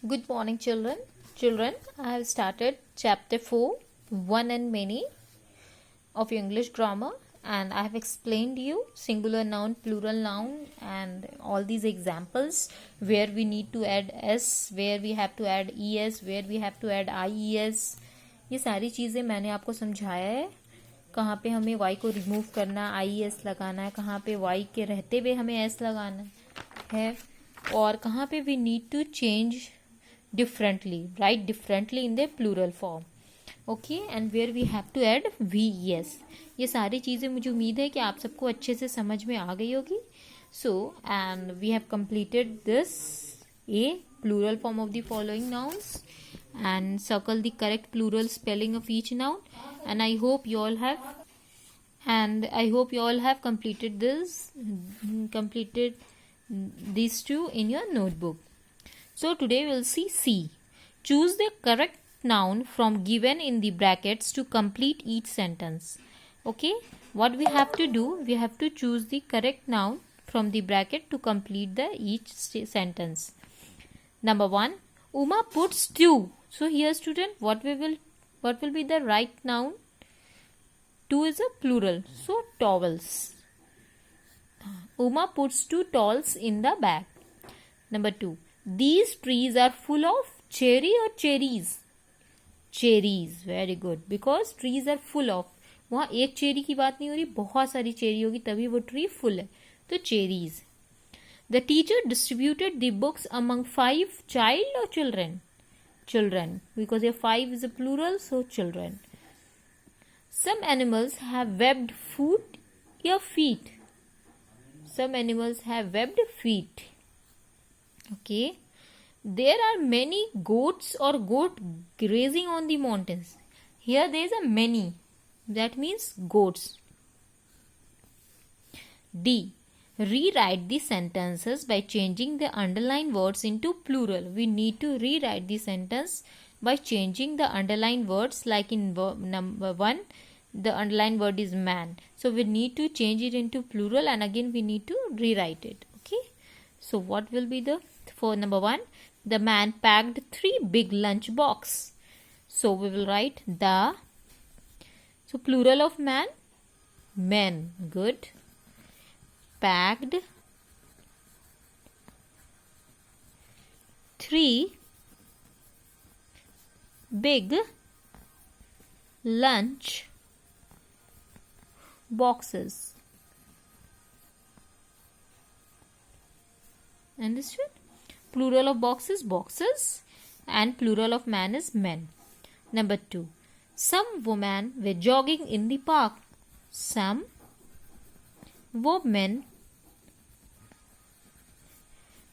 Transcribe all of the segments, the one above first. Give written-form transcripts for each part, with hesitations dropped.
Good morning, children. Children, I have started chapter 4, one and many of English grammar, and I have explained you singular noun, plural noun, and all these examples where we need to add s, where we have to add es, where we have to add ies. ये सारी चीज़ें मैंने आपको समझाया है. कहाँ पे हमें y को रिमूव करना, ies लगाना है, कहाँ पे y के रहते हुए हमें s लगाना है, और कहाँ पे we need to change differently, write differently in the plural form. Okay, and where we have to add ves. ये सारी चीज़ें मुझे उम्मीद है कि आप सबको अच्छे से समझ में आ गई होगी. So and we have completed this a plural form of the following nouns and circle the correct plural spelling of each noun, and I hope you all have completed these two in your notebook. So today we'll see C. Choose the correct noun from given in the brackets to complete each sentence. Okay, what we have to do, we have to choose the correct noun from the bracket to complete the each sentence. Number 1, Uma puts two. So here student, what will be the right noun? Two is a plural, so towels. Uma puts 2 towels in the bag. Number 2, these trees are full of cherry or cherries? Cherries, very good, because trees are full of. वहाँ एक cherry की बात नहीं हो रही, बहुत सारी cherry होगी तभी वो ट्री फुल है, तो cherries. The teacher distributed the books among 5 child or children? Children, because here 5 is a plural, so children. Some animals have webbed foot or feet. Some animals have webbed feet. Okay. There are many goats or goat grazing on the mountains. Here there is a many. That means goats. D. Rewrite the sentences by changing the underlined words into plural. We need to rewrite the sentence by changing the underlined words, like in number 1, the underlined word is man. So we need to change it into plural, and again we need to rewrite it. Okay. So what will be for number 1? The man packed 3 big lunch box. So we will write the. So plural of man, men. Good. Packed 3 big lunch boxes. Understood? Plural of boxes, boxes, and plural of man is men. Number 2, some women were jogging in the park. Some women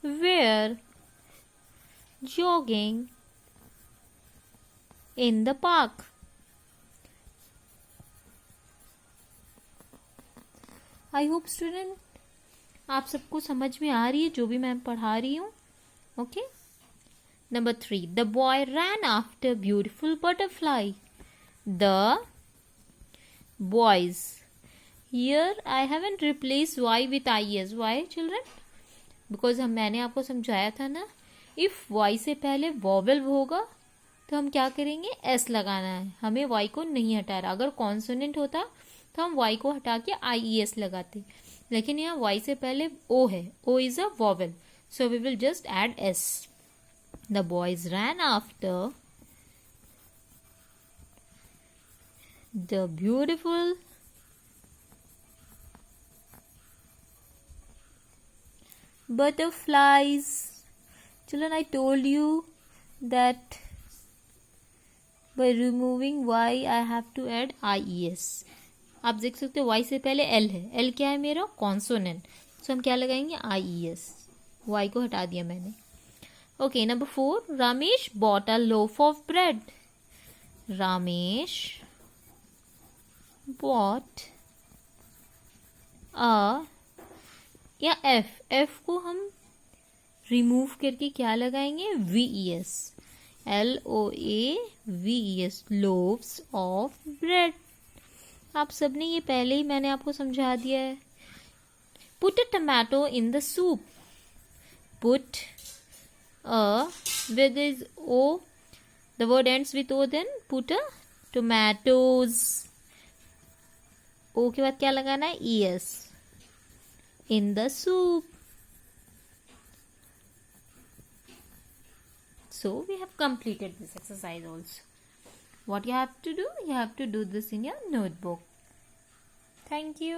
were jogging in the park. I hope student आप सबको समझ में आ रही है जो भी मैं पढ़ा रही हूँ. Okay. Number 3, the boy ran after beautiful butterfly. The boys. Here I haven't replaced y with is. Why children? Because मैंने आपको समझाया था ना, if y से पहले vowel होगा तो हम क्या करेंगे, s लगाना है. हमें y को नहीं हटा रहा. अगर consonant होता तो हम y को हटा के ies लगाते, लेकिन यहाँ y से पहले o है. o is a vowel, so we will just add s. The boys ran after the beautiful butterflies. Children, I told you that by removing y I have to add ies. आप देख सकते हो y से पहले l है. l क्या है मेरा, कॉन्सोनेंट, सो हम क्या लगाएंगे, ies. y को हटा दिया मैंने. Okay. Number 4, Ramesh bought a loaf of bread. Ramesh bought a, या f को हम रिमूव करके क्या लगाएंगे, ves. loaves, loaves of bread. आप सबने ये पहले ही मैंने आपको समझा दिया है. Put a tomato in the soup. Put a where there is O, the word ends with O, then put a tomatoes. O के बाद क्या लगाना है? ES. In the soup. So we have completed this exercise also. What you have to do? You have to do this in your notebook. Thank you.